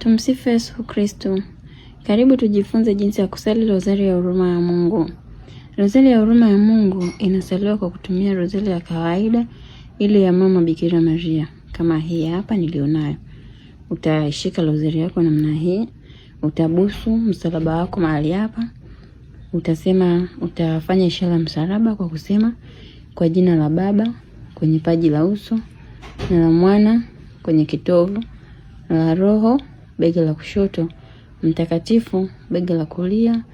Tumsifu Yesu Kristo. Karibu tujifunze jinsi ya kusali rozari ya huruma ya Mungu. Rozari ya huruma ya Mungu inasaliwa kwa kutumia rozari ya kawaida ile ya Mama Bikira Maria, kama hii hapa nilionayo. Utashika rozari yako namna hii, utabusu msalaba wako mahali hapa. Utafanya ishara msalaba kwa kusema kwa jina la Baba kwenye paji la uso, na la Mwana kwenye kitovu, na la Roho bega la kushoto, Mtakatifu bega la kulia.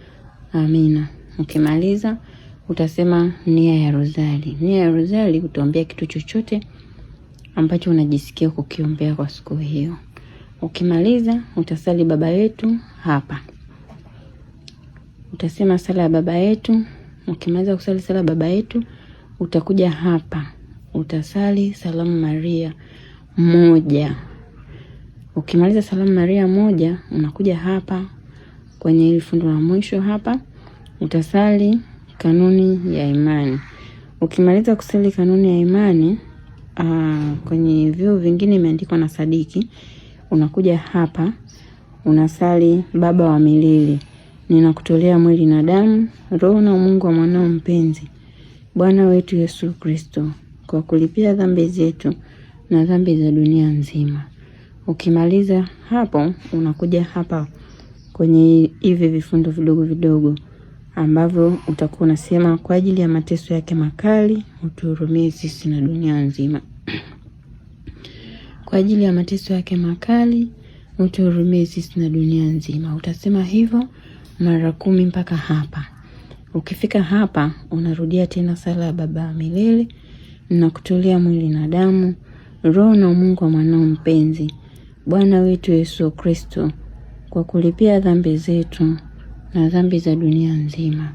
Amina. Ukimaliza utasema nia ya rozari. Nia ya rozari utaombea kitu chochote ambacho unajisikia kukiombea kwa siku hiyo. Ukimaliza utasali Baba Yetu hapa. Utasema sala ya Baba Yetu. Ukimaliza kusali sala ya Baba Yetu, utakuja hapa. Utasali Salamu Maria moja. Ukimaliza Salamu Maria moja, unakuja hapa kwenye hili fundo la mwisho hapa, utasali kanuni ya imani. Ukimaliza kusali kanuni ya imani, kwenye vyuo vingine imeandikwa na sadiki, unakuja hapa, unasali Baba wa milele, ninakutolea mwili na damu, roho na Mungu wa mwanao mpenzi, Bwana wetu Yesu Kristo, kwa kulipia dhambi zetu na dhambi za dunia nzima. Ukimaliza hapo, unakuja hapa kwenye hivi vifundo vidogo vidogo ambavyo utakuwa unasema kwa ajili ya mateso yake makali utuhurumie sisi na dunia nzima. Kwa ajili ya mateso yake makali utuhurumie sisi na dunia nzima. Utasema hivyo mara 10 mpaka hapa. Ukifika hapa, unarudia tena sala ya Baba wa milele, ninakutolea mwili na damu, roho na Mungu wa mwanao mpenzi, Bwana wetu Yesu Kristo, kwa kulipia dhambi zetu na dhambi za dunia nzima.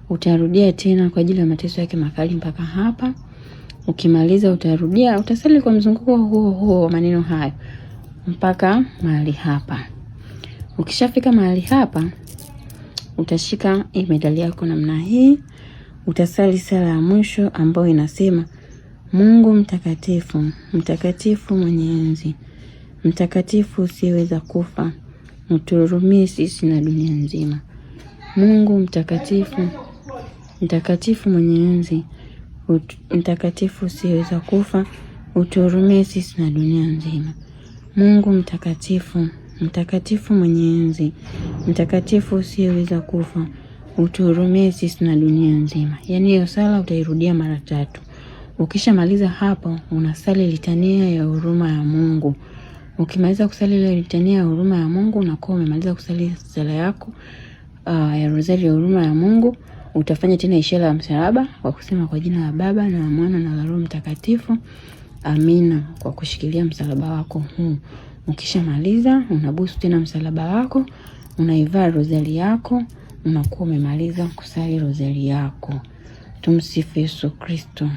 Utarudia tena kwa ajili ya mateso yake makali mpaka hapa. Ukimaliza utarudia, utasali kwa mzunguko huo maneno hayo mpaka mahali hapa. Ukishafika mahali hapa, utashika medali yako namna hii. Utasali sala ya mwisho ambayo inasema: Mungu mtakatifu, mtakatifu mwenye enzi, mtakatifu usiyeweza kufa, utuhurumie sisi na dunia nzima. Mungu mtakatifu, mtakatifu mwenye enzi, mtakatifu usiyeweza kufa, utuhurumie sisi na dunia nzima. Mungu mtakatifu, mtakatifu mwenye enzi, mtakatifu usiyeweza kufa, utuhurumie sisi na dunia nzima. Yaani hiyo sala utairudia mara 3. Ukishamaliza hapo, unasali litania ya huruma ya Mungu. Ukimaliza kusali ile litania ya huruma ya Mungu, unakuwa umemaliza kusali sala yako ya rozari ya huruma ya Mungu. Utafanya tena ishara ya msalaba kwa kusema kwa jina la Baba na la Mwana na la Roho Mtakatifu. Amina, kwa kushikilia msalaba wako huu. Ukishamaliza, unabusu tena msalaba wako, unaivaa rozari yako, unakuwa umemaliza kusali rozari yako. Tumsifu Yesu Kristo.